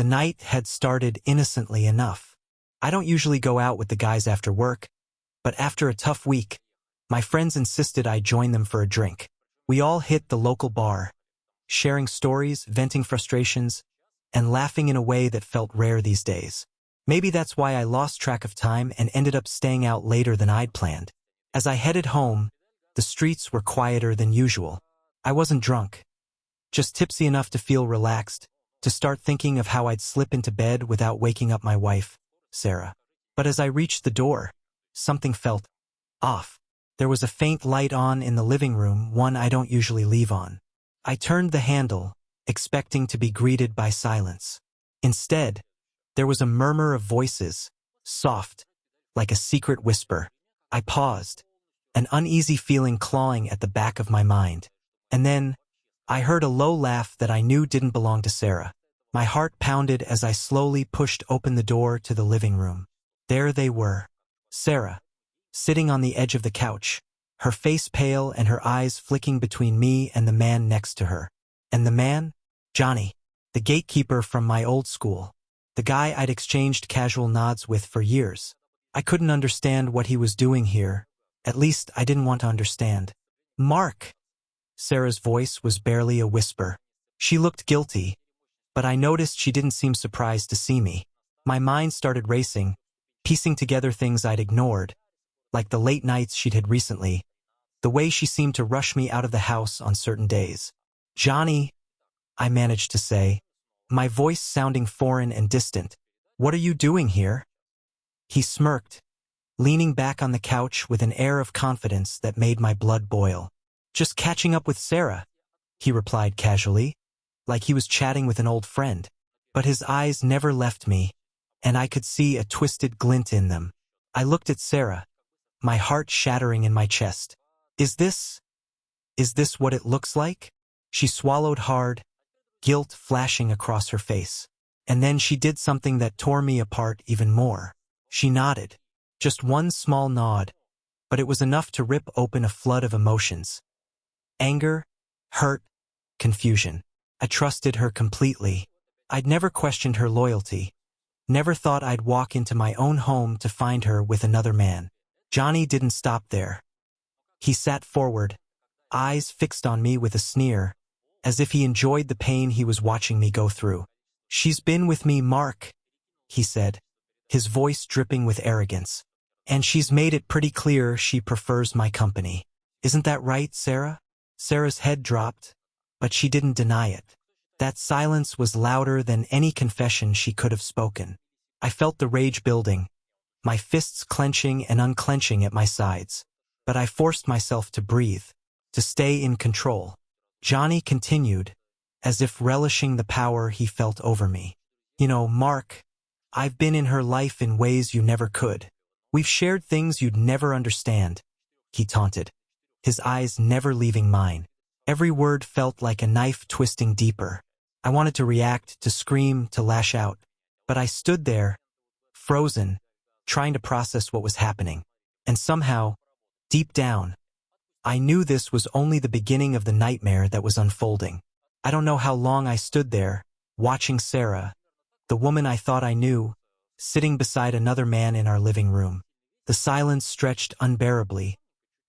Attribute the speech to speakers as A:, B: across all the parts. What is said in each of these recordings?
A: The night had started innocently enough. I don't usually go out with the guys after work, but after a tough week, my friends insisted I join them for a drink. We all hit the local bar, sharing stories, venting frustrations, and laughing in a way that felt rare these days. Maybe that's why I lost track of time and ended up staying out later than I'd planned. As I headed home, the streets were quieter than usual. I wasn't drunk, just tipsy enough to feel relaxed, to start thinking of how I'd slip into bed without waking up my wife, Sarah. But as I reached the door, something felt off. There was a faint light on in the living room, one I don't usually leave on. I turned the handle, expecting to be greeted by silence. Instead, there was a murmur of voices, soft, like a secret whisper. I paused, an uneasy feeling clawing at the back of my mind. And then, I heard a low laugh that I knew didn't belong to Sarah. My heart pounded as I slowly pushed open the door to the living room. There they were. Sarah, sitting on the edge of the couch, her face pale and her eyes flicking between me and the man next to her. And the man? Johnny, the gatekeeper from my old school. The guy I'd exchanged casual nods with for years. I couldn't understand what he was doing here. At least I didn't want to understand. Mark! Sarah's voice was barely a whisper. She looked guilty, but I noticed she didn't seem surprised to see me. My mind started racing, piecing together things I'd ignored, like the late nights she'd had recently, the way she seemed to rush me out of the house on certain days. Johnny, I managed to say, my voice sounding foreign and distant. What are you doing here? He smirked, leaning back on the couch with an air of confidence that made my blood boil. Just catching up with Sarah, he replied casually, like he was chatting with an old friend. But his eyes never left me, and I could see a twisted glint in them. I looked at Sarah, my heart shattering in my chest. Is this what it looks like? She swallowed hard, guilt flashing across her face. And then she did something that tore me apart even more. She nodded. Just one small nod, but it was enough to rip open a flood of emotions. Anger, hurt, confusion. I trusted her completely. I'd never questioned her loyalty. Never thought I'd walk into my own home to find her with another man. Johnny didn't stop there. He sat forward, eyes fixed on me with a sneer, as if he enjoyed the pain he was watching me go through. She's been with me, Mark, he said, his voice dripping with arrogance. And she's made it pretty clear she prefers my company. Isn't that right, Sarah? Sarah's head dropped, but she didn't deny it. That silence was louder than any confession she could have spoken. I felt the rage building, my fists clenching and unclenching at my sides. But I forced myself to breathe, to stay in control. Johnny continued, as if relishing the power he felt over me. You know, Mark, I've been in her life in ways you never could. We've shared things you'd never understand, he taunted, his eyes never leaving mine. Every word felt like a knife twisting deeper. I wanted to react, to scream, to lash out. But I stood there, frozen, trying to process what was happening. And somehow, deep down, I knew this was only the beginning of the nightmare that was unfolding. I don't know how long I stood there, watching Sarah, the woman I thought I knew, sitting beside another man in our living room. The silence stretched unbearably,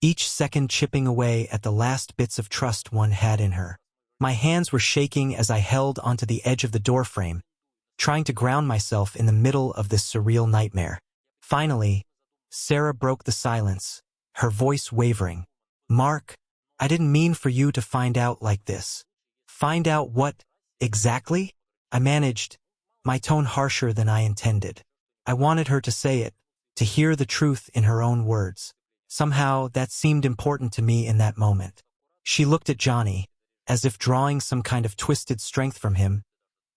A: each second chipping away at the last bits of trust one had in her. My hands were shaking as I held onto the edge of the doorframe, trying to ground myself in the middle of this surreal nightmare. Finally, Sarah broke the silence, her voice wavering. Mark, I didn't mean for you to find out like this. Find out what, exactly? I managed, my tone harsher than I intended. I wanted her to say it, to hear the truth in her own words. Somehow, that seemed important to me in that moment. She looked at Johnny, as if drawing some kind of twisted strength from him,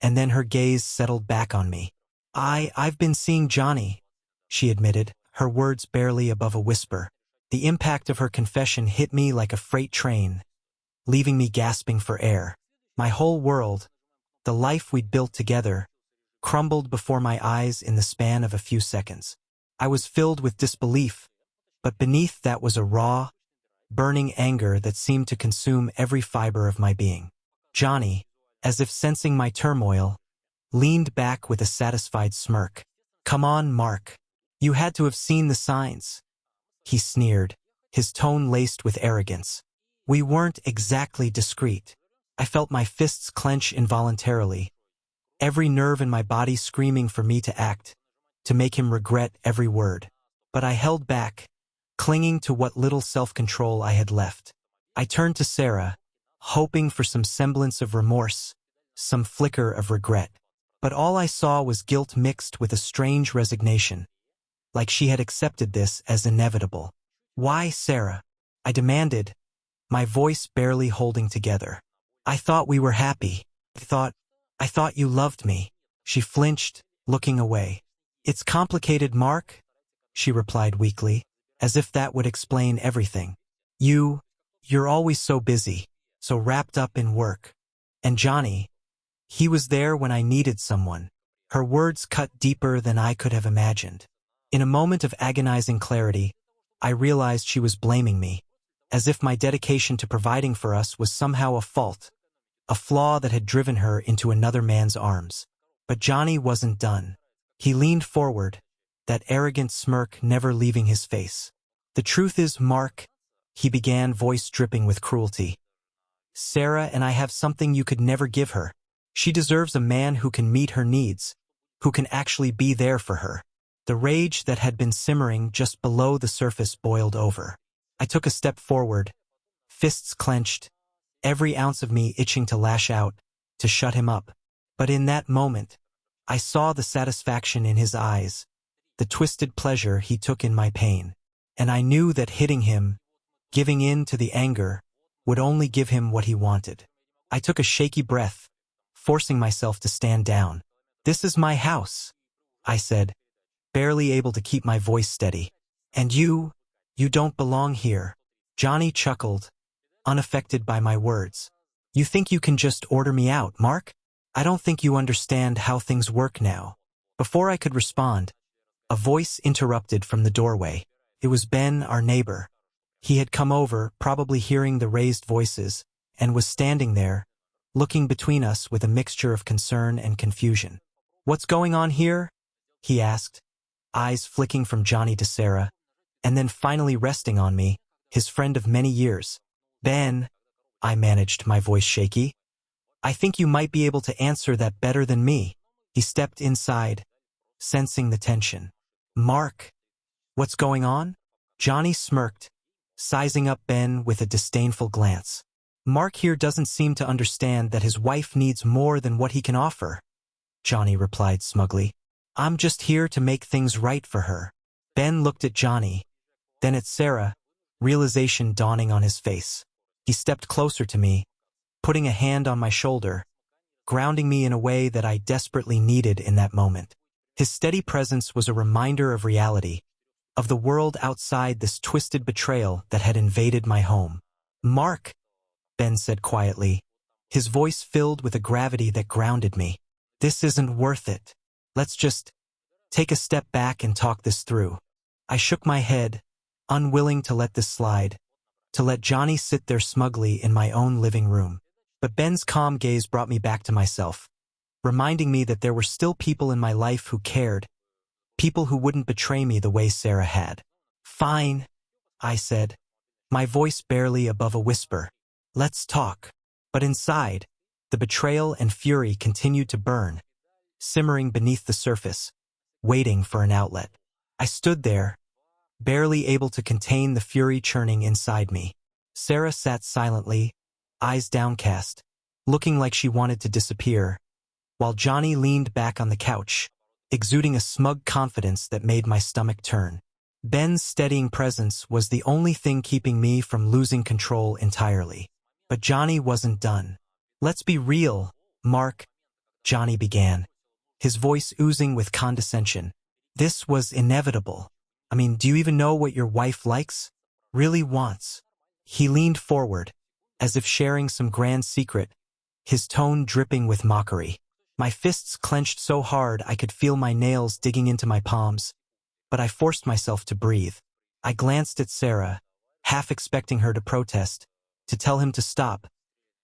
A: and then her gaze settled back on me. I've been seeing Johnny, she admitted, her words barely above a whisper. The impact of her confession hit me like a freight train, leaving me gasping for air. My whole world, the life we'd built together, crumbled before my eyes in the span of a few seconds. I was filled with disbelief, but beneath that was a raw, burning anger that seemed to consume every fiber of my being. Johnny, as if sensing my turmoil, leaned back with a satisfied smirk. "Come on, Mark. You had to have seen the signs." He sneered, his tone laced with arrogance. "We weren't exactly discreet." I felt my fists clench involuntarily, every nerve in my body screaming for me to act, to make him regret every word. But I held back, clinging to what little self-control I had left. I turned to Sarah, hoping for some semblance of remorse, some flicker of regret. But all I saw was guilt mixed with a strange resignation, like she had accepted this as inevitable. "Why, Sarah?" I demanded, my voice barely holding together. "I thought we were happy. I thought you loved me." She flinched, looking away. "It's complicated, Mark," she replied weakly, as if that would explain everything. You're always so busy, so wrapped up in work. And Johnny, he was there when I needed someone." Her words cut deeper than I could have imagined. In a moment of agonizing clarity, I realized she was blaming me, as if my dedication to providing for us was somehow a fault, a flaw that had driven her into another man's arms. But Johnny wasn't done. He leaned forward, that arrogant smirk never leaving his face. "The truth is, Mark," he began, voice dripping with cruelty, "Sarah and I have something you could never give her. She deserves a man who can meet her needs, who can actually be there for her." The rage that had been simmering just below the surface boiled over. I took a step forward, fists clenched, every ounce of me itching to lash out, to shut him up. But in that moment, I saw the satisfaction in his eyes, the twisted pleasure he took in my pain. And I knew that hitting him, giving in to the anger, would only give him what he wanted. I took a shaky breath, forcing myself to stand down. "This is my house," I said, barely able to keep my voice steady. "And you don't belong here." Johnny chuckled, unaffected by my words. "You think you can just order me out, Mark? I don't think you understand how things work now." Before I could respond, a voice interrupted from the doorway. It was Ben, our neighbor. He had come over, probably hearing the raised voices, and was standing there, looking between us with a mixture of concern and confusion. "What's going on here?" he asked, eyes flicking from Johnny to Sarah, and then finally resting on me, his friend of many years. "Ben," I managed, my voice shaky, "I think you might be able to answer that better than me." He stepped inside, sensing the tension. "Mark, what's going on?" Johnny smirked, sizing up Ben with a disdainful glance. "Mark here doesn't seem to understand that his wife needs more than what he can offer," Johnny replied smugly. "I'm just here to make things right for her." Ben looked at Johnny, then at Sarah, realization dawning on his face. He stepped closer to me, putting a hand on my shoulder, grounding me in a way that I desperately needed in that moment. His steady presence was a reminder of reality, of the world outside this twisted betrayal that had invaded my home. "Mark," Ben said quietly, his voice filled with a gravity that grounded me, "this isn't worth it. Let's just take a step back and talk this through." I shook my head, unwilling to let this slide, to let Johnny sit there smugly in my own living room. But Ben's calm gaze brought me back to myself, reminding me that there were still people in my life who cared, people who wouldn't betray me the way Sarah had. "Fine," I said, my voice barely above a whisper. "Let's talk." But inside, the betrayal and fury continued to burn, simmering beneath the surface, waiting for an outlet. I stood there, barely able to contain the fury churning inside me. Sarah sat silently, eyes downcast, looking like she wanted to disappear, while Johnny leaned back on the couch, exuding a smug confidence that made my stomach turn. Ben's steadying presence was the only thing keeping me from losing control entirely. But Johnny wasn't done. "Let's be real, Mark," Johnny began, his voice oozing with condescension. "This was inevitable. I mean, do you even know what your wife likes? Really wants?" He leaned forward, as if sharing some grand secret, his tone dripping with mockery. My fists clenched so hard I could feel my nails digging into my palms, but I forced myself to breathe. I glanced at Sarah, half expecting her to protest, to tell him to stop,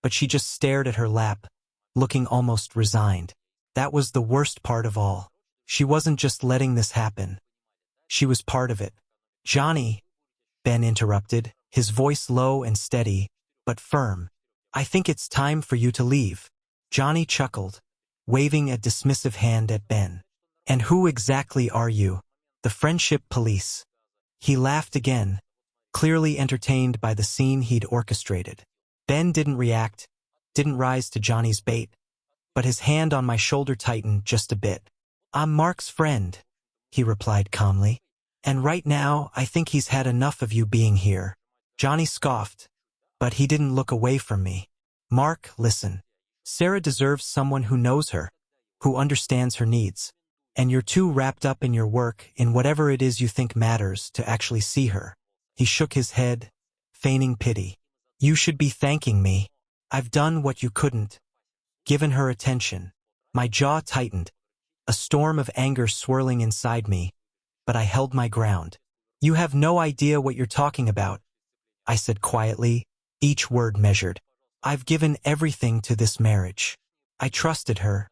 A: but she just stared at her lap, looking almost resigned. That was the worst part of all. She wasn't just letting this happen. She was part of it. Johnny, Ben interrupted, his voice low and steady, but firm. I think it's time for you to leave. Johnny chuckled, waving a dismissive hand at Ben. And who exactly are you? The friendship police. He laughed again, clearly entertained by the scene he'd orchestrated. Ben didn't react, didn't rise to Johnny's bait, but his hand on my shoulder tightened just a bit. I'm Mark's friend, he replied calmly. And right now, I think he's had enough of you being here. Johnny scoffed, but he didn't look away from me. Mark, listen. Sarah deserves someone who knows her, who understands her needs. And you're too wrapped up in your work, in whatever it is you think matters, to actually see her. He shook his head, feigning pity. You should be thanking me. I've done what you couldn't. Given her attention. My jaw tightened, a storm of anger swirling inside me, but I held my ground. You have no idea what you're talking about, I said quietly, each word measured. I've given everything to this marriage. I trusted her.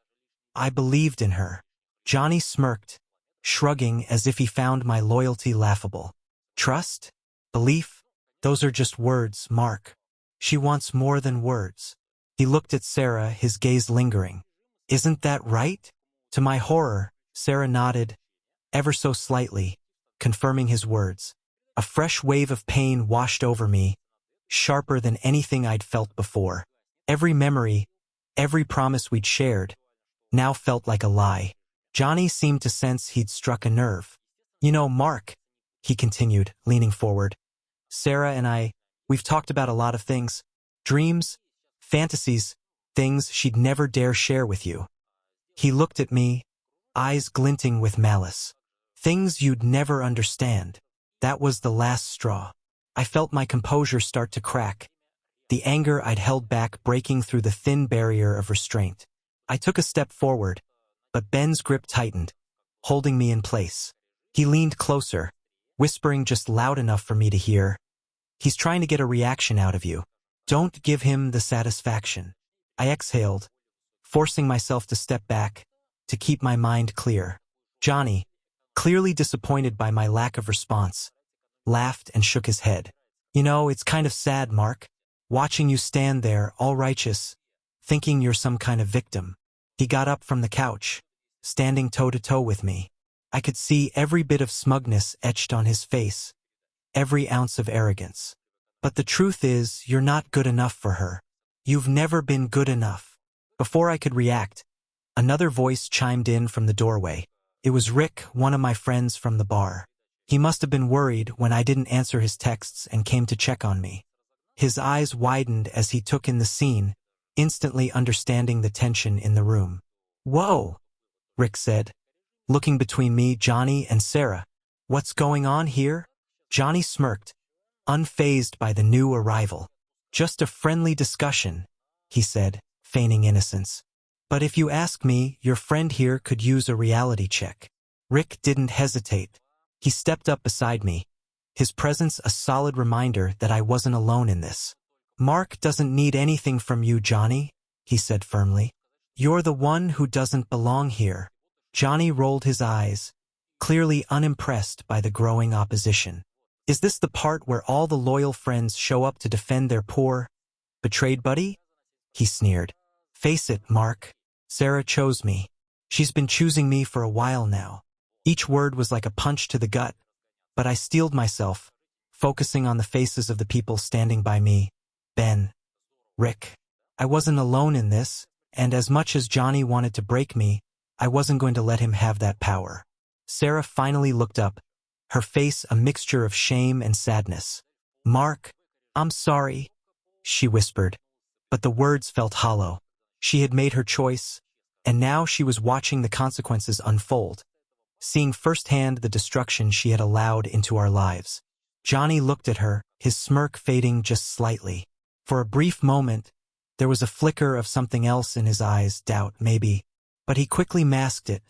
A: I believed in her. Johnny smirked, shrugging as if he found my loyalty laughable. Trust? Belief? Those are just words, Mark. She wants more than words. He looked at Sarah, his gaze lingering. Isn't that right? To my horror, Sarah nodded, ever so slightly, confirming his words. A fresh wave of pain washed over me, sharper than anything I'd felt before. Every memory, every promise we'd shared, now felt like a lie. Johnny seemed to sense he'd struck a nerve. You know, Mark, he continued, leaning forward. Sarah and we've talked about a lot of things. Dreams, fantasies, things she'd never dare share with you. He looked at me, eyes glinting with malice. Things you'd never understand. That was the last straw. I felt my composure start to crack, the anger I'd held back breaking through the thin barrier of restraint. I took a step forward, but Ben's grip tightened, holding me in place. He leaned closer, whispering just loud enough for me to hear. He's trying to get a reaction out of you. Don't give him the satisfaction. I exhaled, forcing myself to step back, to keep my mind clear. Johnny, clearly disappointed by my lack of response, laughed and shook his head. You know, it's kind of sad, Mark, watching you stand there, all righteous, thinking you're some kind of victim. He got up from the couch, standing toe-to-toe with me. I could see every bit of smugness etched on his face, every ounce of arrogance. But the truth is, you're not good enough for her. You've never been good enough. Before I could react, another voice chimed in from the doorway. It was Rick, one of my friends from the bar. He must have been worried when I didn't answer his texts and came to check on me. His eyes widened as he took in the scene, instantly understanding the tension in the room. Whoa, Rick said, looking between me, Johnny, and Sarah. What's going on here? Johnny smirked, unfazed by the new arrival. Just a friendly discussion, he said, feigning innocence. But if you ask me, your friend here could use a reality check. Rick didn't hesitate. He stepped up beside me, his presence a solid reminder that I wasn't alone in this. Mark doesn't need anything from you, Johnny, he said firmly. You're the one who doesn't belong here. Johnny rolled his eyes, clearly unimpressed by the growing opposition. Is this the part where all the loyal friends show up to defend their poor, betrayed buddy? He sneered. Face it, Mark. Sarah chose me. She's been choosing me for a while now. Each word was like a punch to the gut, but I steeled myself, focusing on the faces of the people standing by me. Ben. Rick. I wasn't alone in this, and as much as Johnny wanted to break me, I wasn't going to let him have that power. Sarah finally looked up, her face a mixture of shame and sadness. Mark, I'm sorry, she whispered, but the words felt hollow. She had made her choice, and now she was watching the consequences unfold, seeing firsthand the destruction she had allowed into our lives. Johnny looked at her, his smirk fading just slightly. For a brief moment, there was a flicker of something else in his eyes, doubt, maybe, but he quickly masked it,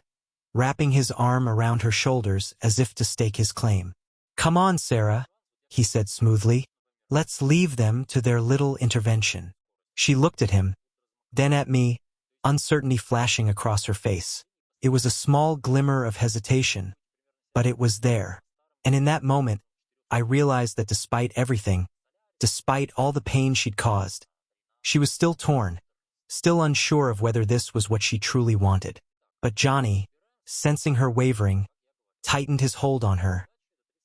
A: wrapping his arm around her shoulders as if to stake his claim. Come on, Sarah, he said smoothly. Let's leave them to their little intervention. She looked at him, then at me, uncertainty flashing across her face. It was a small glimmer of hesitation, but it was there. And in that moment, I realized that despite everything, despite all the pain she'd caused, she was still torn, still unsure of whether this was what she truly wanted. But Johnny, sensing her wavering, tightened his hold on her,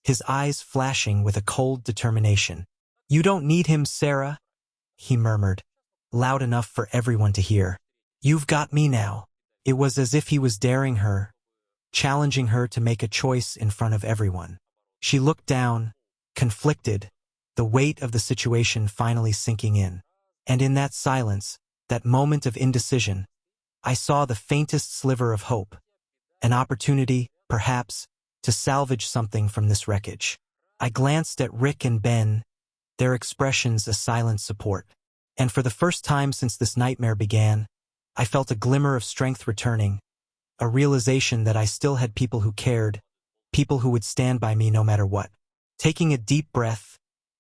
A: his eyes flashing with a cold determination. "You don't need him, Sarah," he murmured, loud enough for everyone to hear. "You've got me now." It was as if he was daring her, challenging her to make a choice in front of everyone. She looked down, conflicted, the weight of the situation finally sinking in. And in that silence, that moment of indecision, I saw the faintest sliver of hope, an opportunity, perhaps, to salvage something from this wreckage. I glanced at Rick and Ben, their expressions a silent support. And for the first time since this nightmare began, I felt a glimmer of strength returning, a realization that I still had people who cared, people who would stand by me no matter what. Taking a deep breath,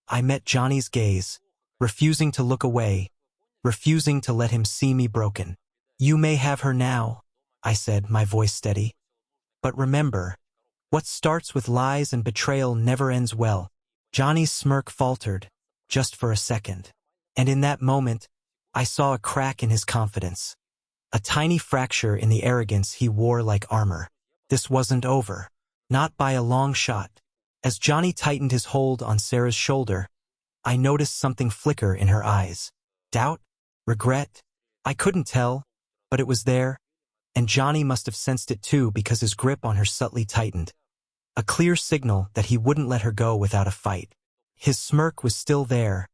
A: I met Johnny's gaze, refusing to look away, refusing to let him see me broken. "You may have her now," I said, my voice steady. "But remember, what starts with lies and betrayal never ends well." Johnny's smirk faltered, just for a second. And in that moment, I saw a crack in his confidence, a tiny fracture in the arrogance he wore like armor. This wasn't over. Not by a long shot. As Johnny tightened his hold on Sarah's shoulder, I noticed something flicker in her eyes. Doubt? Regret? I couldn't tell, but it was there, and Johnny must have sensed it too because his grip on her subtly tightened. A clear signal that he wouldn't let her go without a fight. His smirk was still there,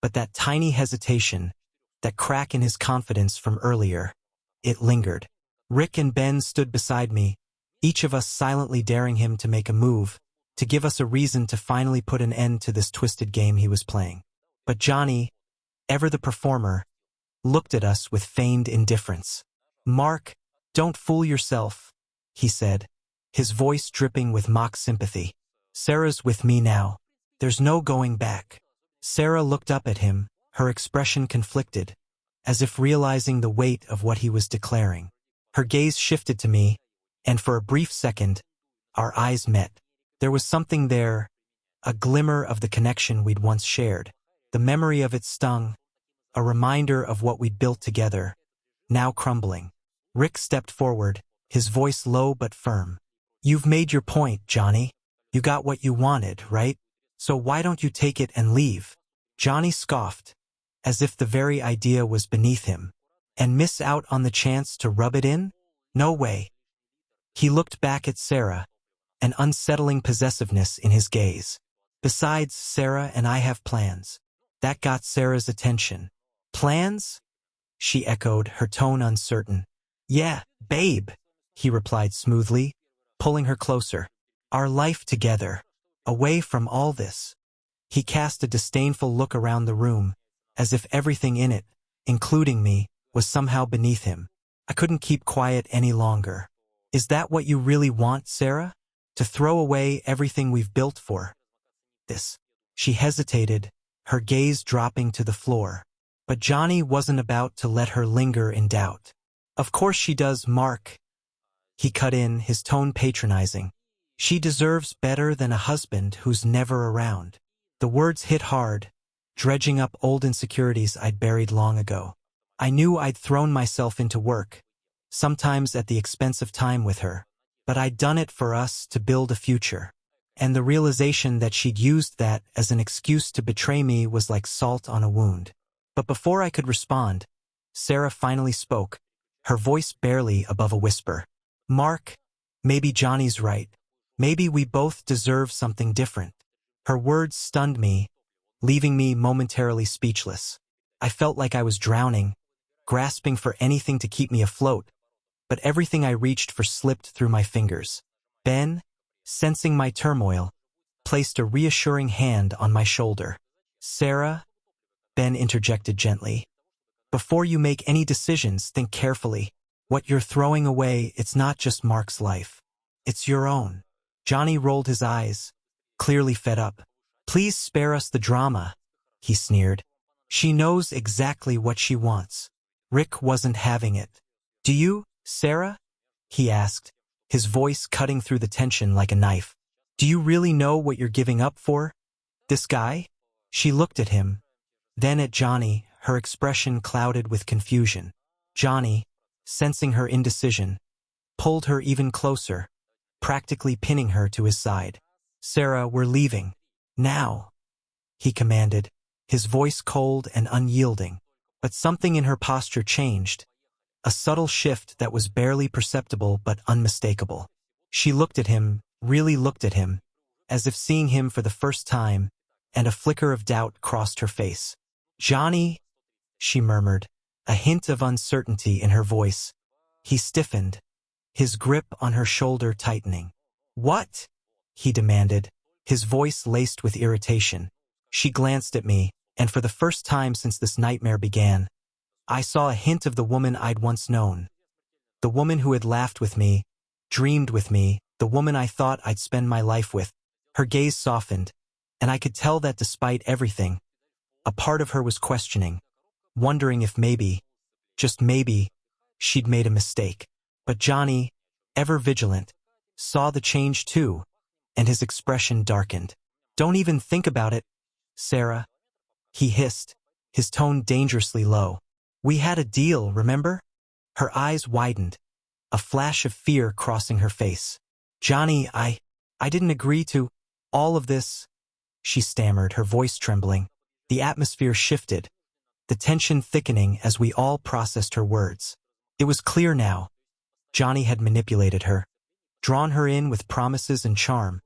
A: but that tiny hesitation, that crack in his confidence from earlier, it lingered. Rick and Ben stood beside me, each of us silently daring him to make a move, to give us a reason to finally put an end to this twisted game he was playing. But Johnny, ever the performer, looked at us with feigned indifference. "Mark, don't fool yourself," he said, his voice dripping with mock sympathy. "Sarah's with me now. There's no going back." Sarah looked up at him, her expression conflicted, as if realizing the weight of what he was declaring. Her gaze shifted to me, and for a brief second, our eyes met. There was something there, a glimmer of the connection we'd once shared. The memory of it stung, a reminder of what we'd built together, now crumbling. Rick stepped forward, his voice low but firm. "You've made your point, Johnny. You got what you wanted, right? So why don't you take it and leave?" Johnny scoffed, as if the very idea was beneath him. "And miss out on the chance to rub it in? No way." He looked back at Sarah, an unsettling possessiveness in his gaze. "Besides, Sarah and I have plans." That got Sarah's attention. "Plans?" she echoed, her tone uncertain. "Yeah, babe," he replied smoothly, pulling her closer. "Our life together, away from all this." He cast a disdainful look around the room, as if everything in it, including me, was somehow beneath him. I couldn't keep quiet any longer. "Is that what you really want, Sarah? To throw away everything we've built for this?" She hesitated, her gaze dropping to the floor. But Johnny wasn't about to let her linger in doubt. "Of course she does, Mark," he cut in, his tone patronizing. "She deserves better than a husband who's never around." The words hit hard, dredging up old insecurities I'd buried long ago. I knew I'd thrown myself into work, sometimes at the expense of time with her, but I'd done it for us to build a future. And the realization that she'd used that as an excuse to betray me was like salt on a wound. But before I could respond, Sarah finally spoke, her voice barely above a whisper. "Mark, maybe Johnny's right. Maybe we both deserve something different." Her words stunned me, leaving me momentarily speechless. I felt like I was drowning, grasping for anything to keep me afloat, but everything I reached for slipped through my fingers. Ben, sensing my turmoil, placed a reassuring hand on my shoulder. "Sarah," Ben interjected gently, "before you make any decisions, think carefully. What you're throwing away, it's not just Mark's life. It's your own." Johnny rolled his eyes, clearly fed up. "Please spare us the drama," he sneered. "She knows exactly what she wants." Rick wasn't having it. Do you, Sarah? He asked, his voice cutting through the tension like a knife. Do you really know what you're giving up for? This guy? She looked at him, then at Johnny, her expression clouded with confusion. Johnny, sensing her indecision, pulled her even closer, practically pinning her to his side. Sarah, we're leaving. Now, he commanded, his voice cold and unyielding. But something in her posture changed, a subtle shift that was barely perceptible but unmistakable. She looked at him, really looked at him, as if seeing him for the first time, and a flicker of doubt crossed her face. Johnny, she murmured, a hint of uncertainty in her voice. He stiffened, his grip on her shoulder tightening. What? He demanded, his voice laced with irritation. She glanced at me, and for the first time since this nightmare began, I saw a hint of the woman I'd once known. The woman who had laughed with me, dreamed with me, the woman I thought I'd spend my life with. Her gaze softened, and I could tell that despite everything, a part of her was questioning, wondering if maybe, just maybe, she'd made a mistake. But Johnny, ever vigilant, saw the change too, and his expression darkened. Don't even think about it, Sarah, he hissed, his tone dangerously low. We had a deal, remember? Her eyes widened, a flash of fear crossing her face. Johnny, I didn't agree to all of this, she stammered, her voice trembling. The atmosphere shifted, the tension thickening as we all processed her words. It was clear now. Johnny had manipulated her, drawn her in with promises and charm,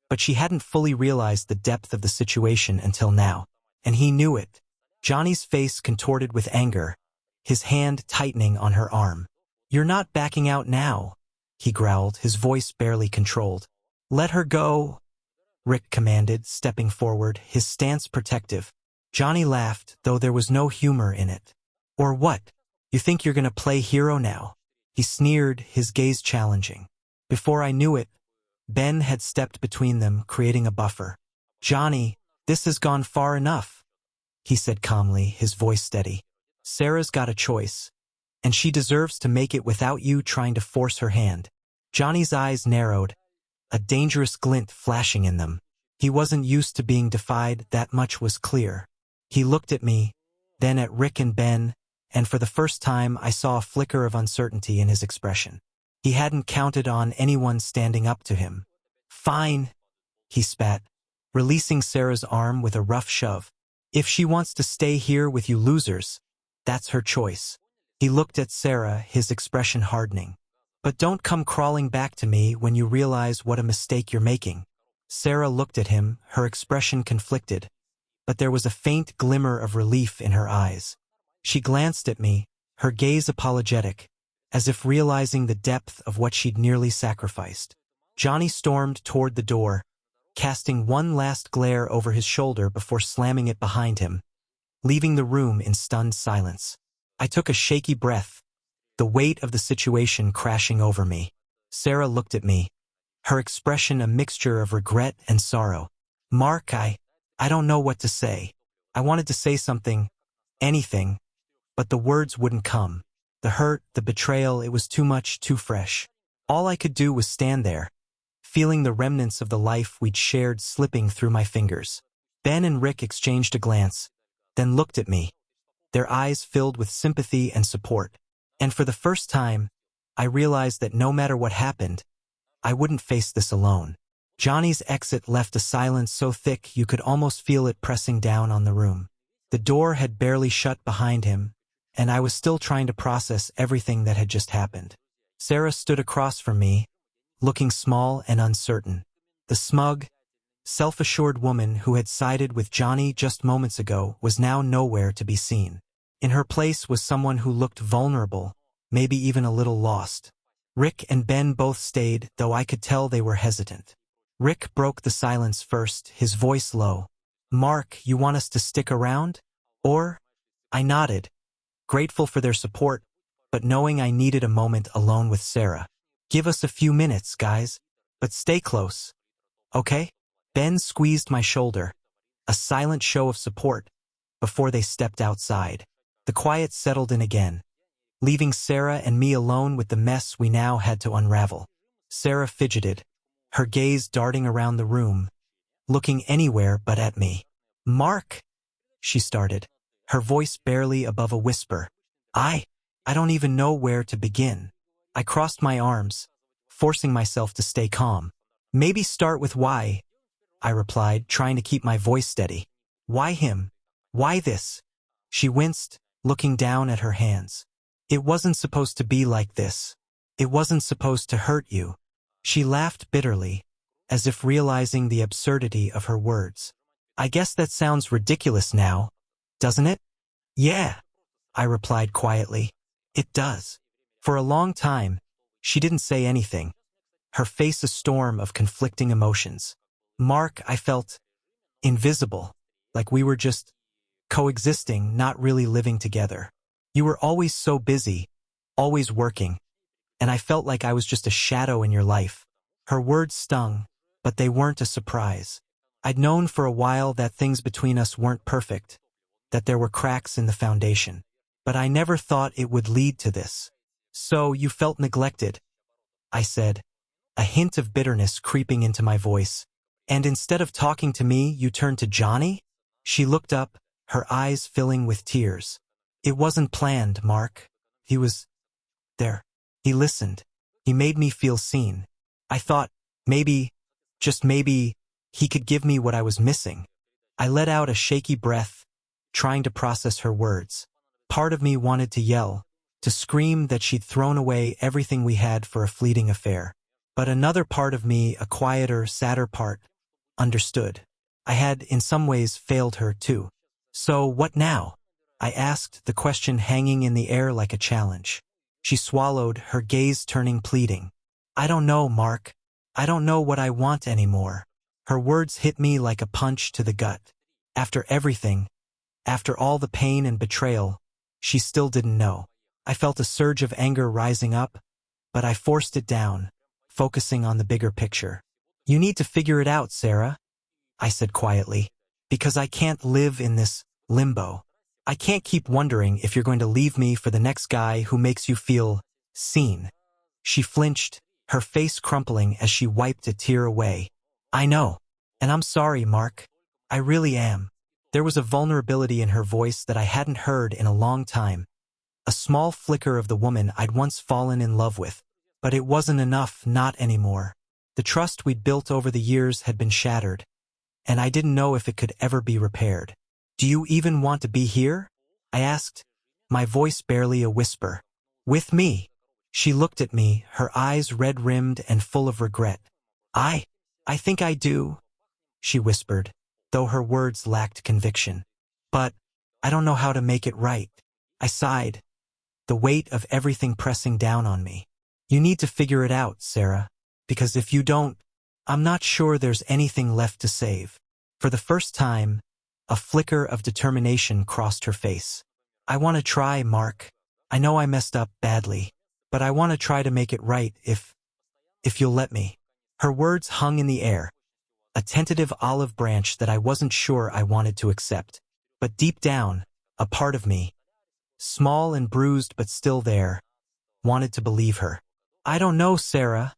A: but she hadn't fully realized the depth of the situation until now. And he knew it. Johnny's face contorted with anger, his hand tightening on her arm. You're not backing out now, he growled, his voice barely controlled. Let her go, Rick commanded, stepping forward, his stance protective. Johnny laughed, though there was no humor in it. Or what? You think you're gonna play hero now? He sneered, his gaze challenging. Before I knew it, Ben had stepped between them, creating a buffer. Johnny, this has gone far enough, he said calmly, his voice steady. Sarah's got a choice, and she deserves to make it without you trying to force her hand. Johnny's eyes narrowed, a dangerous glint flashing in them. He wasn't used to being defied, that much was clear. He looked at me, then at Rick and Ben, and for the first time I saw a flicker of uncertainty in his expression. He hadn't counted on anyone standing up to him. Fine, he spat, releasing Sarah's arm with a rough shove. If she wants to stay here with you losers, that's her choice. He looked at Sarah, his expression hardening. But don't come crawling back to me when you realize what a mistake you're making. Sarah looked at him, her expression conflicted, but there was a faint glimmer of relief in her eyes. She glanced at me, her gaze apologetic, as if realizing the depth of what she'd nearly sacrificed. Johnny stormed toward the door, casting one last glare over his shoulder before slamming it behind him, leaving the room in stunned silence. I took a shaky breath, the weight of the situation crashing over me. Sarah looked at me, her expression a mixture of regret and sorrow. Mark, I don't know what to say. I wanted to say something, anything, but the words wouldn't come. The hurt, the betrayal, it was too much, too fresh. All I could do was stand there, feeling the remnants of the life we'd shared slipping through my fingers. Ben and Rick exchanged a glance, then looked at me, their eyes filled with sympathy and support. And for the first time, I realized that no matter what happened, I wouldn't face this alone. Johnny's exit left a silence so thick you could almost feel it pressing down on the room. The door had barely shut behind him, and I was still trying to process everything that had just happened. Sarah stood across from me, looking small and uncertain. The smug, self-assured woman who had sided with Johnny just moments ago was now nowhere to be seen. In her place was someone who looked vulnerable, maybe even a little lost. Rick and Ben both stayed, though I could tell they were hesitant. Rick broke the silence first, his voice low. Mark, you want us to stick around? Or? I nodded, grateful for their support, but knowing I needed a moment alone with Sarah. Give us a few minutes, guys, but stay close. Okay? Ben squeezed my shoulder, a silent show of support, before they stepped outside. The quiet settled in again, leaving Sarah and me alone with the mess we now had to unravel. Sarah fidgeted, her gaze darting around the room, looking anywhere but at me. "Mark," she started, her voice barely above a whisper. I don't even know where to begin." I crossed my arms, forcing myself to stay calm. "Maybe start with why," I replied, trying to keep my voice steady. "Why him? Why this?" She winced, looking down at her hands. "It wasn't supposed to be like this. It wasn't supposed to hurt you." She laughed bitterly, as if realizing the absurdity of her words. "I guess that sounds ridiculous now, doesn't it?" "Yeah," I replied quietly. "It does." For a long time, she didn't say anything, her face a storm of conflicting emotions. "Mark," I felt invisible, like we were just coexisting, not really living together. "You were always so busy, always working, and I felt like I was just a shadow in your life." Her words stung, but they weren't a surprise. I'd known for a while that things between us weren't perfect, that there were cracks in the foundation. But I never thought it would lead to this. "So you felt neglected," I said, a hint of bitterness creeping into my voice. "And instead of talking to me, you turned to Johnny?" She looked up, her eyes filling with tears. "It wasn't planned, Mark. He was there. He listened. He made me feel seen. I thought, maybe, just maybe, he could give me what I was missing." I let out a shaky breath, trying to process her words. Part of me wanted to yell, to scream that she'd thrown away everything we had for a fleeting affair. But another part of me, a quieter, sadder part, understood. I had, in some ways, failed her too. "So what now?" I asked, the question hanging in the air like a challenge. She swallowed, her gaze turning pleading. "I don't know, Mark. I don't know what I want anymore." Her words hit me like a punch to the gut. After everything, after all the pain and betrayal, she still didn't know. I felt a surge of anger rising up, but I forced it down, focusing on the bigger picture. "You need to figure it out, Sarah," I said quietly, "because I can't live in this limbo. I can't keep wondering if you're going to leave me for the next guy who makes you feel seen." She flinched, her face crumpling as she wiped a tear away. "I know, and I'm sorry, Mark. I really am." There was a vulnerability in her voice that I hadn't heard in a long time, a small flicker of the woman I'd once fallen in love with. But it wasn't enough, not anymore. The trust we'd built over the years had been shattered, and I didn't know if it could ever be repaired. "Do you even want to be here?" I asked, my voice barely a whisper. "With me?" She looked at me, her eyes red-rimmed and full of regret. I think I do," she whispered, though her words lacked conviction. "But I don't know how to make it right." I sighed, the weight of everything pressing down on me. "You need to figure it out, Sarah, because if you don't, I'm not sure there's anything left to save." For the first time, a flicker of determination crossed her face. "I want to try, Mark. I know I messed up badly, but I want to try to make it right if you'll let me." Her words hung in the air, a tentative olive branch that I wasn't sure I wanted to accept. But deep down, a part of me, small and bruised but still there, wanted to believe her. "I don't know, Sarah,"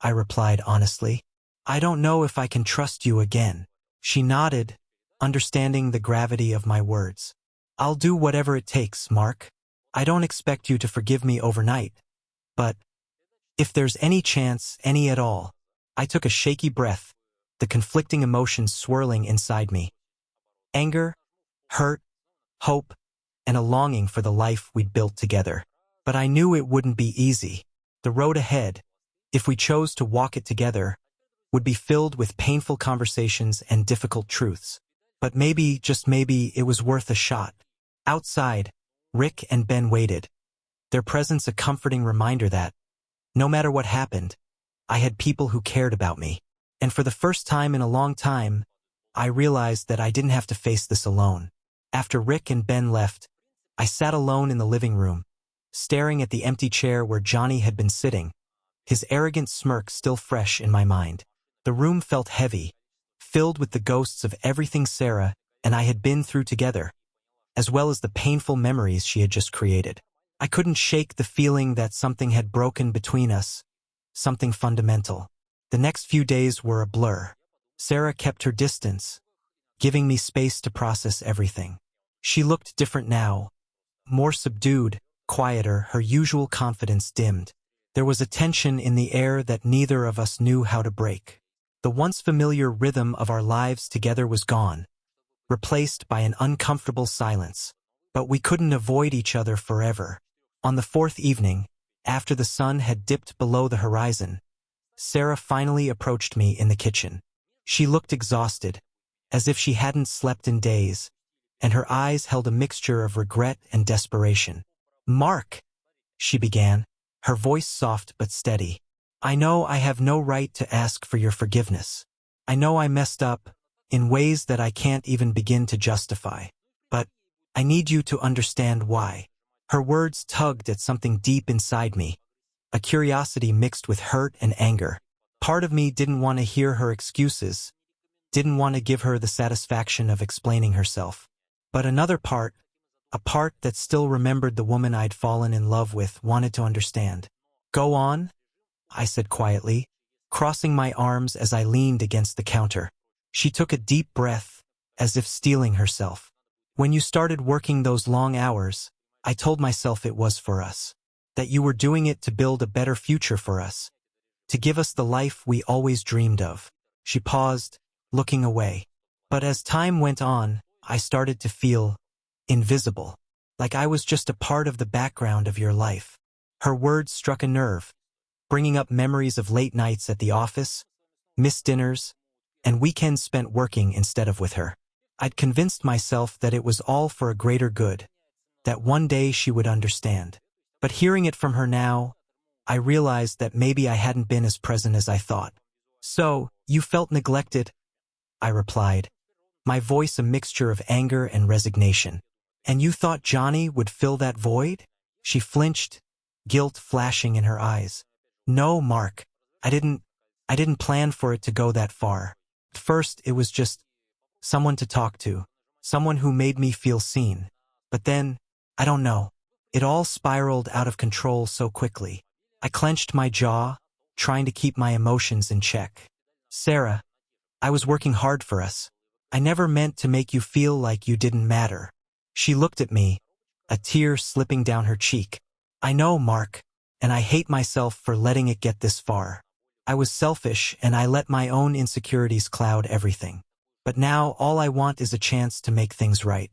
A: I replied honestly. "I don't know if I can trust you again." She nodded, understanding the gravity of my words. "I'll do whatever it takes, Mark. I don't expect you to forgive me overnight, but if there's any chance, any at all." I took a shaky breath, the conflicting emotions swirling inside me. Anger, hurt, hope, and a longing for the life we'd built together. But I knew it wouldn't be easy. The road ahead, if we chose to walk it together, would be filled with painful conversations and difficult truths. But maybe, just maybe, it was worth a shot. Outside, Rick and Ben waited, their presence a comforting reminder that, no matter what happened, I had people who cared about me. And for the first time in a long time, I realized that I didn't have to face this alone. After Rick and Ben left, I sat alone in the living room, staring at the empty chair where Johnny had been sitting, his arrogant smirk still fresh in my mind. The room felt heavy, filled with the ghosts of everything Sarah and I had been through together, as well as the painful memories she had just created. I couldn't shake the feeling that something had broken between us, something fundamental. The next few days were a blur. Sarah kept her distance, giving me space to process everything. She looked different now, more subdued, quieter, her usual confidence dimmed. There was a tension in the air that neither of us knew how to break. The once familiar rhythm of our lives together was gone, replaced by an uncomfortable silence. But we couldn't avoid each other forever. On the fourth evening, after the sun had dipped below the horizon, Sarah finally approached me in the kitchen. She looked exhausted, as if she hadn't slept in days, and her eyes held a mixture of regret and desperation. "Mark," she began, her voice soft but steady. "I know I have no right to ask for your forgiveness. I know I messed up in ways that I can't even begin to justify. But I need you to understand why." Her words tugged at something deep inside me, a curiosity mixed with hurt and anger. Part of me didn't want to hear her excuses, didn't want to give her the satisfaction of explaining herself. But another part, a part that still remembered the woman I'd fallen in love with, wanted to understand. "Go on," I said quietly, crossing my arms as I leaned against the counter. She took a deep breath, as if steeling herself. "When you started working those long hours, I told myself it was for us. That you were doing it to build a better future for us. To give us the life we always dreamed of." She paused, looking away. "But as time went on, I started to feel invisible. Like I was just a part of the background of your life." Her words struck a nerve, bringing up memories of late nights at the office, missed dinners, and weekends spent working instead of with her. I'd convinced myself that it was all for a greater good, that one day she would understand. But hearing it from her now, I realized that maybe I hadn't been as present as I thought. "So, you felt neglected?" I replied, my voice a mixture of anger and resignation. "And you thought Johnny would fill that void?" She flinched, guilt flashing in her eyes. "No, Mark, I didn't plan for it to go that far. At first, it was just someone to talk to, someone who made me feel seen. But then, I don't know, it all spiraled out of control so quickly." I clenched my jaw, trying to keep my emotions in check. "Sarah, I was working hard for us. I never meant to make you feel like you didn't matter." She looked at me, a tear slipping down her cheek. "I know, Mark, and I hate myself for letting it get this far. I was selfish and I let my own insecurities cloud everything. But now all I want is a chance to make things right.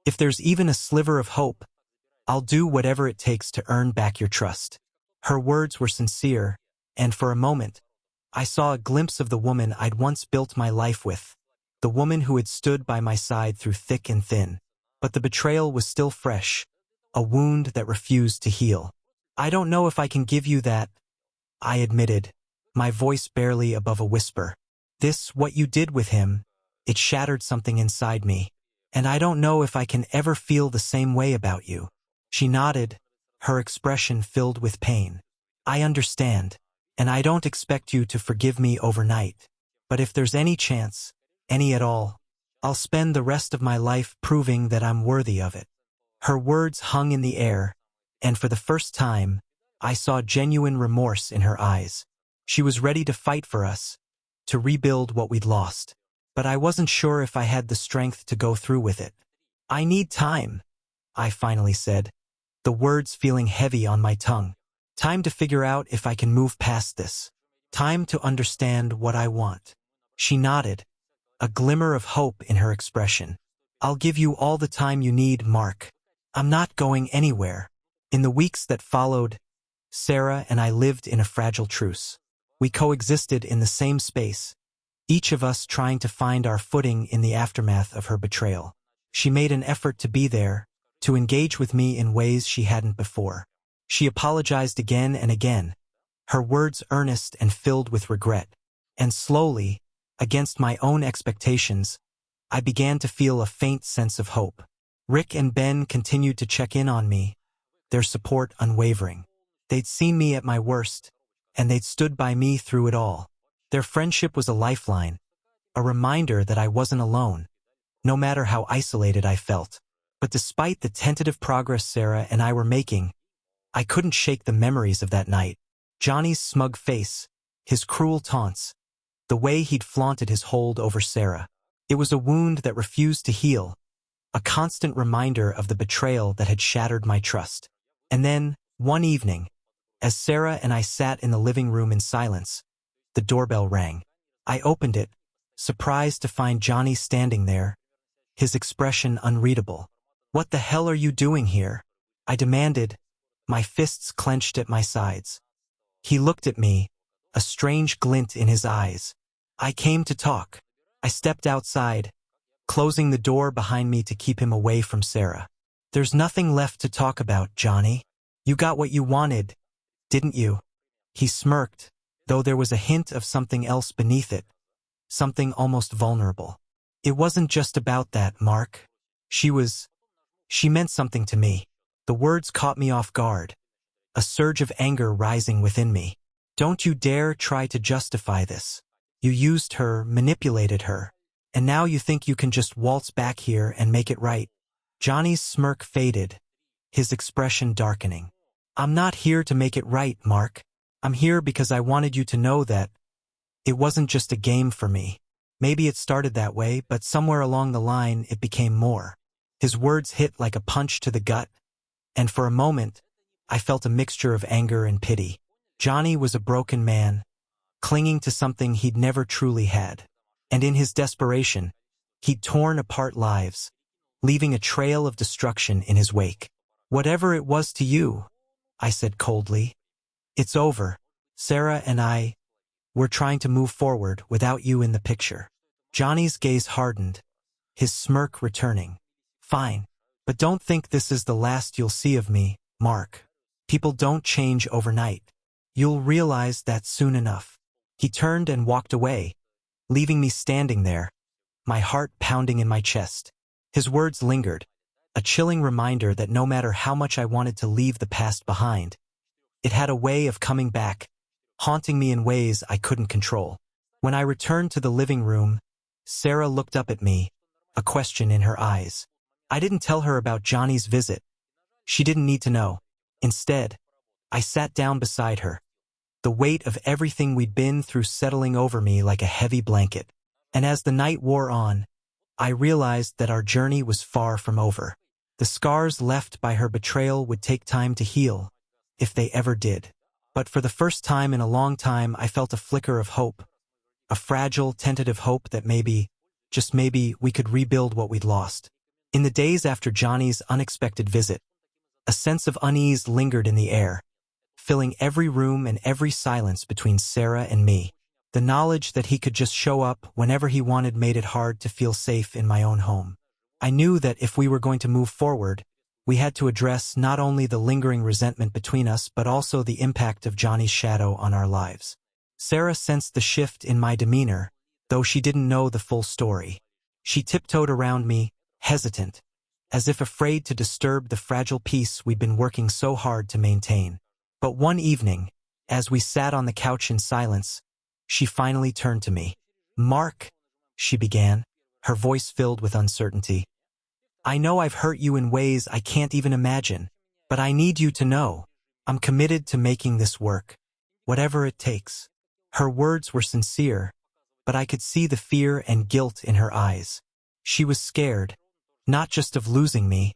A: If there's even a sliver of hope, I'll do whatever it takes to earn back your trust." Her words were sincere, and for a moment, I saw a glimpse of the woman I'd once built my life with, the woman who had stood by my side through thick and thin. But the betrayal was still fresh, a wound that refused to heal. "I don't know if I can give you that," I admitted, my voice barely above a whisper. What you did with him, it shattered something inside me, and I don't know if I can ever feel the same way about you." She nodded, her expression filled with pain. "I understand, and I don't expect you to forgive me overnight. But if there's any chance, any at all, I'll spend the rest of my life proving that I'm worthy of it." Her words hung in the air, and for the first time, I saw genuine remorse in her eyes. She was ready to fight for us, to rebuild what we'd lost. But I wasn't sure if I had the strength to go through with it. "I need time," I finally said, the words feeling heavy on my tongue. "Time to figure out if I can move past this. Time to understand what I want." She nodded, a glimmer of hope in her expression. "I'll give you all the time you need, Mark. I'm not going anywhere." In the weeks that followed, Sarah and I lived in a fragile truce. We coexisted in the same space, each of us trying to find our footing in the aftermath of her betrayal. She made an effort to be there, to engage with me in ways she hadn't before. She apologized again and again, her words earnest and filled with regret. And slowly, against my own expectations, I began to feel a faint sense of hope. Rick and Ben continued to check in on me, their support unwavering. They'd seen me at my worst, and they'd stood by me through it all. Their friendship was a lifeline, a reminder that I wasn't alone, no matter how isolated I felt. But despite the tentative progress Sarah and I were making, I couldn't shake the memories of that night. Johnny's smug face, his cruel taunts, the way he'd flaunted his hold over Sarah. It was a wound that refused to heal, a constant reminder of the betrayal that had shattered my trust. And then, one evening, as Sarah and I sat in the living room in silence, the doorbell rang. I opened it, surprised to find Johnny standing there, his expression unreadable. "What the hell are you doing here?" I demanded, my fists clenched at my sides. He looked at me, a strange glint in his eyes. "I came to talk." I stepped outside, closing the door behind me to keep him away from Sarah. "There's nothing left to talk about, Johnny. You got what you wanted, didn't you?" He smirked, though there was a hint of something else beneath it, something almost vulnerable. "It wasn't just about that, Mark. She meant something to me." The words caught me off guard, a surge of anger rising within me. "Don't you dare try to justify this. You used her, manipulated her, and now you think you can just waltz back here and make it right." Johnny's smirk faded, his expression darkening. "I'm not here to make it right, Mark. I'm here because I wanted you to know that it wasn't just a game for me. Maybe it started that way, but somewhere along the line it became more." His words hit like a punch to the gut, and for a moment, I felt a mixture of anger and pity. Johnny was a broken man, clinging to something he'd never truly had. And in his desperation, he'd torn apart lives, leaving a trail of destruction in his wake. "Whatever it was to you," I said coldly, "it's over. Sarah and we're trying to move forward without you in the picture." Johnny's gaze hardened, his smirk returning. "Fine, but don't think this is the last you'll see of me, Mark. People don't change overnight. You'll realize that soon enough." He turned and walked away, leaving me standing there, my heart pounding in my chest. His words lingered, a chilling reminder that no matter how much I wanted to leave the past behind, it had a way of coming back, haunting me in ways I couldn't control. When I returned to the living room, Sarah looked up at me, a question in her eyes. I didn't tell her about Johnny's visit. She didn't need to know. Instead, I sat down beside her, the weight of everything we'd been through settling over me like a heavy blanket. And as the night wore on, I realized that our journey was far from over. The scars left by her betrayal would take time to heal, if they ever did. But for the first time in a long time, I felt a flicker of hope, a fragile, tentative hope that maybe, just maybe, we could rebuild what we'd lost. In the days after Johnny's unexpected visit, a sense of unease lingered in the air, filling every room and every silence between Sarah and me. The knowledge that he could just show up whenever he wanted made it hard to feel safe in my own home. I knew that if we were going to move forward, we had to address not only the lingering resentment between us but also the impact of Johnny's shadow on our lives. Sarah sensed the shift in my demeanor, though she didn't know the full story. She tiptoed around me, hesitant, as if afraid to disturb the fragile peace we'd been working so hard to maintain. But one evening, as we sat on the couch in silence, she finally turned to me. "Mark," she began, her voice filled with uncertainty. "I know I've hurt you in ways I can't even imagine, but I need you to know, I'm committed to making this work, whatever it takes." Her words were sincere, but I could see the fear and guilt in her eyes. She was scared, not just of losing me,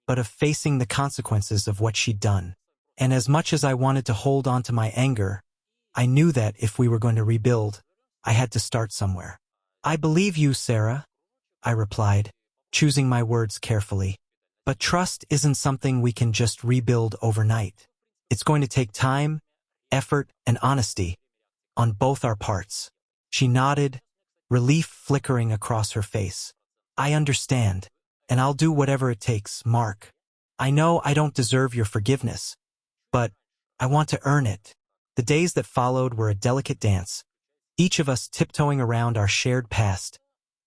A: but of facing the consequences of what she'd done. And as much as I wanted to hold on to my anger, I knew that if we were going to rebuild, I had to start somewhere. "I believe you, Sarah," I replied, choosing my words carefully. "But trust isn't something we can just rebuild overnight. It's going to take time, effort, and honesty on both our parts." She nodded, relief flickering across her face. "I understand, and I'll do whatever it takes, Mark. I know I don't deserve your forgiveness, but I want to earn it." The days that followed were a delicate dance, each of us tiptoeing around our shared past,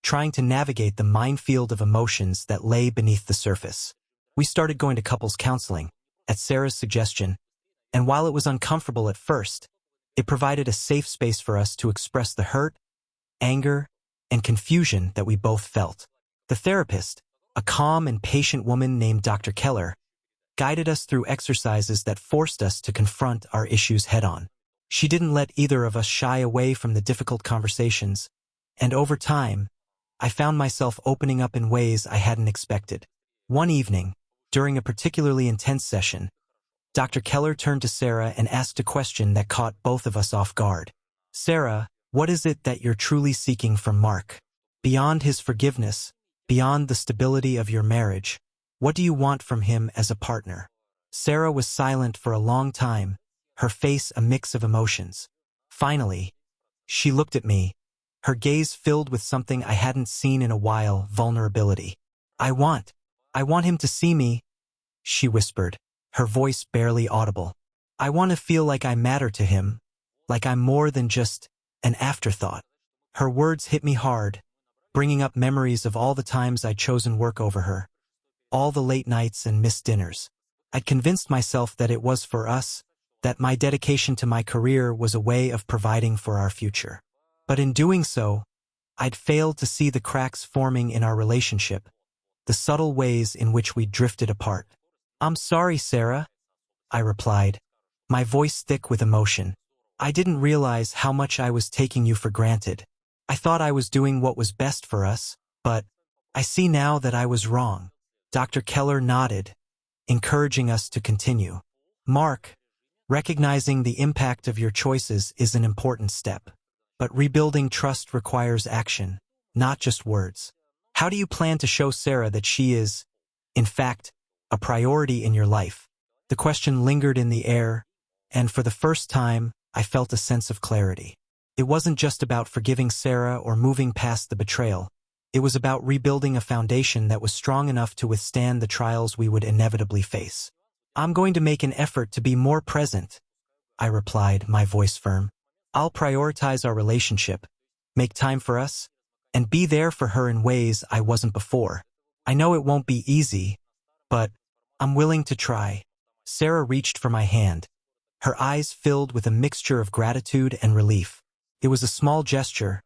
A: trying to navigate the minefield of emotions that lay beneath the surface. We started going to couples counseling, at Sarah's suggestion, and while it was uncomfortable at first, it provided a safe space for us to express the hurt, anger, and confusion that we both felt. The therapist, a calm and patient woman named Dr. Keller, guided us through exercises that forced us to confront our issues head-on. She didn't let either of us shy away from the difficult conversations, and over time, I found myself opening up in ways I hadn't expected. One evening, during a particularly intense session, Dr. Keller turned to Sarah and asked a question that caught both of us off guard. "Sarah, what is it that you're truly seeking from Mark? Beyond his forgiveness, beyond the stability of your marriage, what do you want from him as a partner?" Sarah was silent for a long time, her face a mix of emotions. Finally, she looked at me, her gaze filled with something I hadn't seen in a while: vulnerability. I want him to see me," she whispered, her voice barely audible. "I want to feel like I matter to him, like I'm more than just an afterthought." Her words hit me hard, bringing up memories of all the times I'd chosen work over her, all the late nights and missed dinners. I'd convinced myself that it was for us, that my dedication to my career was a way of providing for our future. But in doing so, I'd failed to see the cracks forming in our relationship, the subtle ways in which we drifted apart. "I'm sorry, Sarah," I replied, my voice thick with emotion. "I didn't realize how much I was taking you for granted. I thought I was doing what was best for us, but I see now that I was wrong." Dr. Keller nodded, encouraging us to continue. "Mark, recognizing the impact of your choices is an important step. But rebuilding trust requires action, not just words. How do you plan to show Sarah that she is, in fact, a priority in your life?" The question lingered in the air, and for the first time, I felt a sense of clarity. It wasn't just about forgiving Sarah or moving past the betrayal. It was about rebuilding a foundation that was strong enough to withstand the trials we would inevitably face. "I'm going to make an effort to be more present," I replied, my voice firm. "I'll prioritize our relationship, make time for us, and be there for her in ways I wasn't before. I know it won't be easy, but I'm willing to try." Sarah reached for my hand, her eyes filled with a mixture of gratitude and relief. It was a small gesture,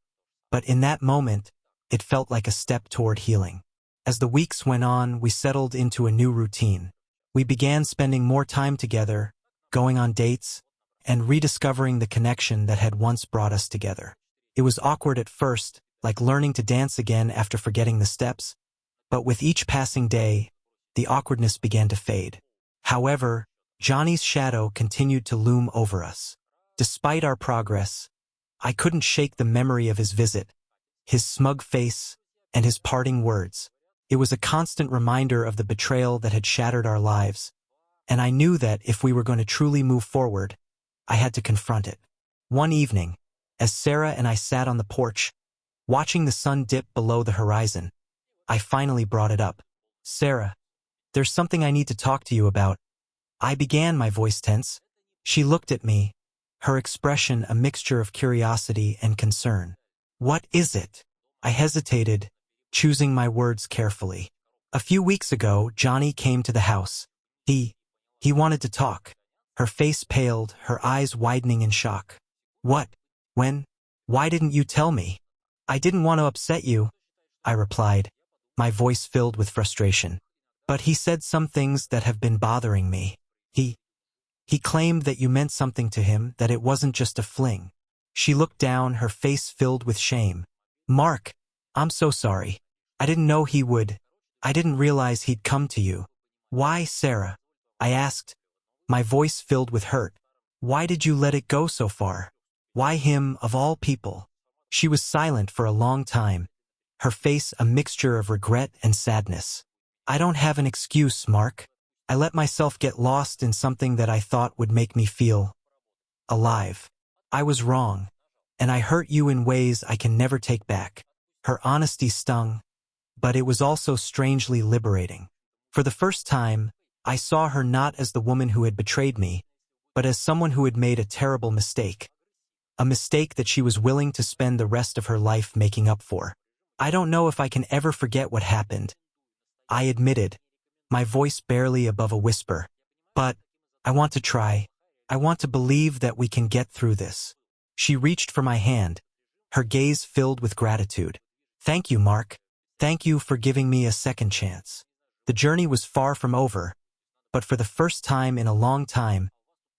A: but in that moment, it felt like a step toward healing. As the weeks went on, we settled into a new routine. We began spending more time together, going on dates, and rediscovering the connection that had once brought us together. It was awkward at first, like learning to dance again after forgetting the steps, but with each passing day, the awkwardness began to fade. However, Johnny's shadow continued to loom over us. Despite our progress, I couldn't shake the memory of his visit, his smug face, and his parting words. It was a constant reminder of the betrayal that had shattered our lives, and I knew that if we were going to truly move forward, I had to confront it. One evening, as Sarah and I sat on the porch, watching the sun dip below the horizon, I finally brought it up. "Sarah, there's something I need to talk to you about." I began, my voice tense. She looked at me, her expression a mixture of curiosity and concern. "What is it?" I hesitated, choosing my words carefully. "A few weeks ago, Johnny came to the house. He wanted to talk." Her face paled, her eyes widening in shock. "What? When? Why didn't you tell me?" "I didn't want to upset you," I replied, my voice filled with frustration. "But he said some things that have been bothering me. He claimed that you meant something to him, that it wasn't just a fling." She looked down, her face filled with shame. "Mark, I'm so sorry. I didn't know he would. I didn't realize he'd come to you." "Why, Sarah?" I asked, my voice filled with hurt. "Why did you let it go so far? Why him, of all people?" She was silent for a long time, her face a mixture of regret and sadness. "I don't have an excuse, Mark. I let myself get lost in something that I thought would make me feel alive. I was wrong, and I hurt you in ways I can never take back." Her honesty stung, but it was also strangely liberating. For the first time, I saw her not as the woman who had betrayed me, but as someone who had made a terrible mistake. A mistake that she was willing to spend the rest of her life making up for. "I don't know if I can ever forget what happened," I admitted, my voice barely above a whisper. "But I want to try. I want to believe that we can get through this." She reached for my hand, her gaze filled with gratitude. "Thank you, Mark. Thank you for giving me a second chance." The journey was far from over, But for the first time in a long time,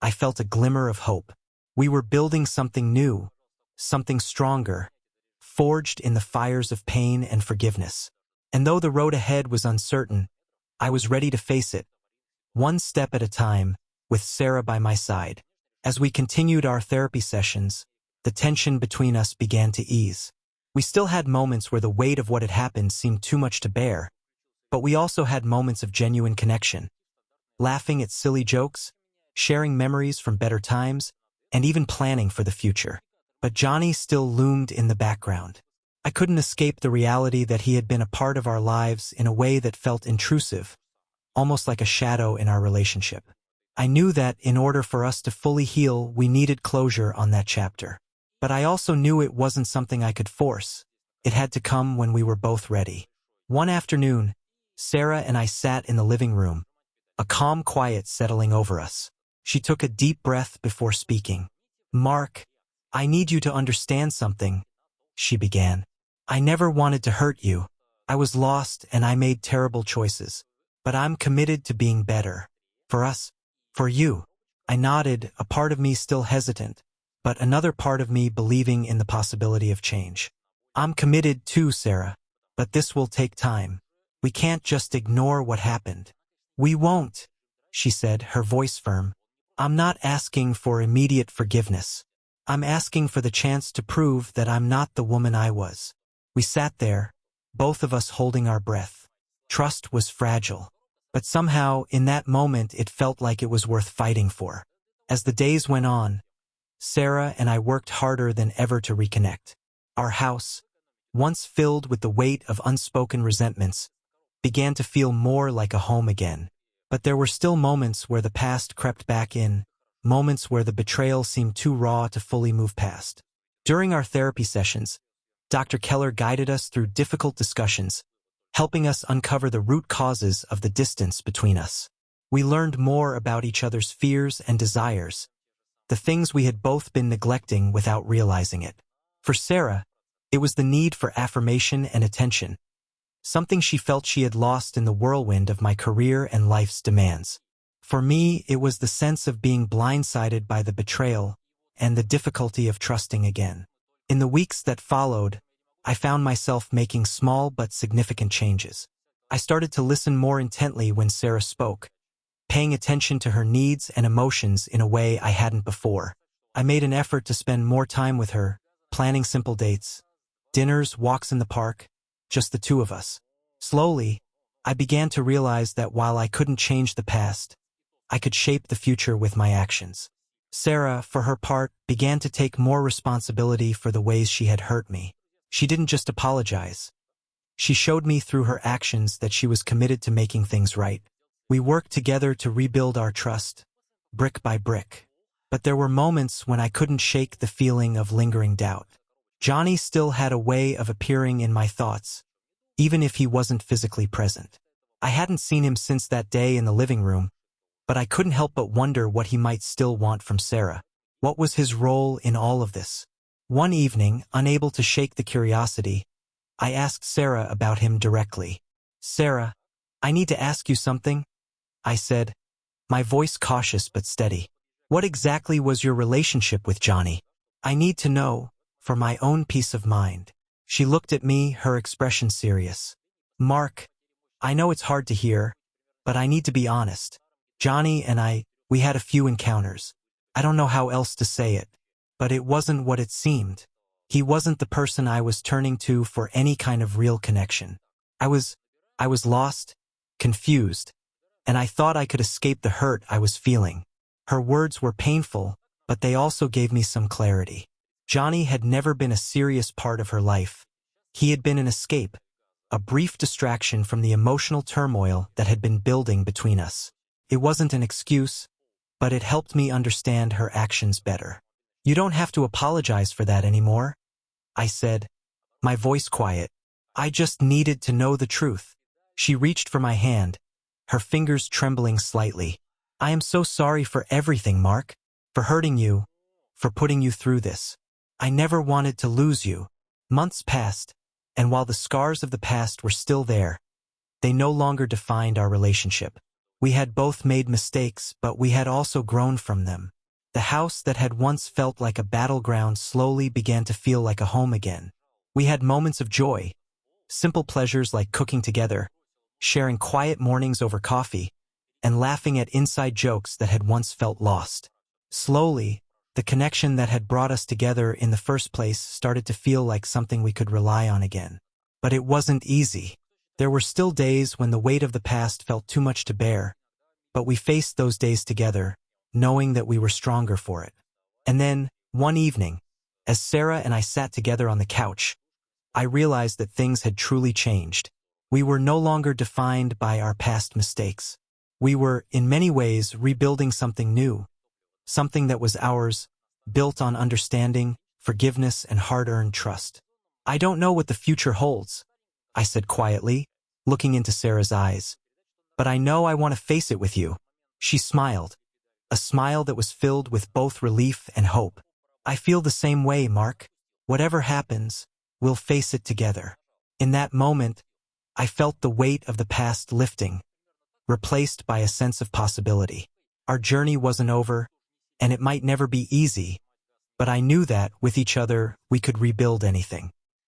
A: I felt a glimmer of hope. We were building something new, something stronger, forged in the fires of pain and forgiveness. And though the road ahead was uncertain, I was ready to face it, one step at a time, with Sarah by my side. As we continued our therapy sessions, the tension between us began to ease. We still had moments where the weight of what had happened seemed too much to bear, but we also had moments of genuine connection, laughing at silly jokes, sharing memories from better times, and even planning for the future. But Johnny still loomed in the background. I couldn't escape the reality that he had been a part of our lives in a way that felt intrusive, almost like a shadow in our relationship. I knew that in order for us to fully heal, we needed closure on that chapter. But I also knew it wasn't something I could force. It had to come when we were both ready. One afternoon, Sarah and I sat in the living room, a calm quiet settling over us. She took a deep breath before speaking. "Mark, I need you to understand something," she began. "I never wanted to hurt you. I was lost and I made terrible choices. But I'm committed to being better. For us. For you." I nodded, a part of me still hesitant, but another part of me believing in the possibility of change. "I'm committed too, Sarah. But this will take time. We can't just ignore what happened." "We won't," she said, her voice firm. "I'm not asking for immediate forgiveness. I'm asking for the chance to prove that I'm not the woman I was." We sat there, both of us holding our breath. Trust was fragile, but somehow in that moment it felt like it was worth fighting for. As the days went on, Sarah and I worked harder than ever to reconnect. Our house, once filled with the weight of unspoken resentments, began to feel more like a home again. But there were still moments where the past crept back in, moments where the betrayal seemed too raw to fully move past. During our therapy sessions, Dr. Keller guided us through difficult discussions, helping us uncover the root causes of the distance between us. We learned more about each other's fears and desires, the things we had both been neglecting without realizing it. For Sarah, it was the need for affirmation and attention, something she felt she had lost in the whirlwind of my career and life's demands. For me, it was the sense of being blindsided by the betrayal and the difficulty of trusting again. In the weeks that followed, I found myself making small but significant changes. I started to listen more intently when Sarah spoke, paying attention to her needs and emotions in a way I hadn't before. I made an effort to spend more time with her, planning simple dates, dinners, walks in the park, just the two of us. Slowly, I began to realize that while I couldn't change the past, I could shape the future with my actions. Sarah, for her part, began to take more responsibility for the ways she had hurt me. She didn't just apologize. She showed me through her actions that she was committed to making things right. We worked together to rebuild our trust, brick by brick. But there were moments when I couldn't shake the feeling of lingering doubt. Johnny still had a way of appearing in my thoughts, even if he wasn't physically present. I hadn't seen him since that day in the living room, but I couldn't help but wonder what he might still want from Sarah. What was his role in all of this? One evening, unable to shake the curiosity, I asked Sarah about him directly. "Sarah, I need to ask you something," I said, my voice cautious but steady. "What exactly was your relationship with Johnny? I need to know, for my own peace of mind." She looked at me, her expression serious. "Mark, I know it's hard to hear, but I need to be honest. Johnny and we had a few encounters. I don't know how else to say it, but it wasn't what it seemed. He wasn't the person I was turning to for any kind of real connection. I was lost, confused, and I thought I could escape the hurt I was feeling." Her words were painful, but they also gave me some clarity. Johnny had never been a serious part of her life. He had been an escape, a brief distraction from the emotional turmoil that had been building between us. It wasn't an excuse, but it helped me understand her actions better. "You don't have to apologize for that anymore," I said, my voice quiet. "I just needed to know the truth." She reached for my hand, her fingers trembling slightly. "I am so sorry for everything, Mark. For hurting you, for putting you through this. I never wanted to lose you." Months passed, and while the scars of the past were still there, they no longer defined our relationship. We had both made mistakes, but we had also grown from them. The house that had once felt like a battleground slowly began to feel like a home again. We had moments of joy, simple pleasures like cooking together, sharing quiet mornings over coffee, and laughing at inside jokes that had once felt lost. Slowly, the connection that had brought us together in the first place started to feel like something we could rely on again. But it wasn't easy. There were still days when the weight of the past felt too much to bear, but we faced those days together, knowing that we were stronger for it. And then, one evening, as Sarah and I sat together on the couch, I realized that things had truly changed. We were no longer defined by our past mistakes. We were, in many ways, rebuilding something new, something that was ours, built on understanding, forgiveness, and hard-earned trust. "I don't know what the future holds," I said quietly, looking into Sarah's eyes. "But I know I want to face it with you." She smiled, a smile that was filled with both relief and hope. "I feel the same way, Mark. Whatever happens, we'll face it together." In that moment, I felt the weight of the past lifting, replaced by a sense of possibility. Our journey wasn't over, and it might never be easy, but I knew that, with each other, we could rebuild anything.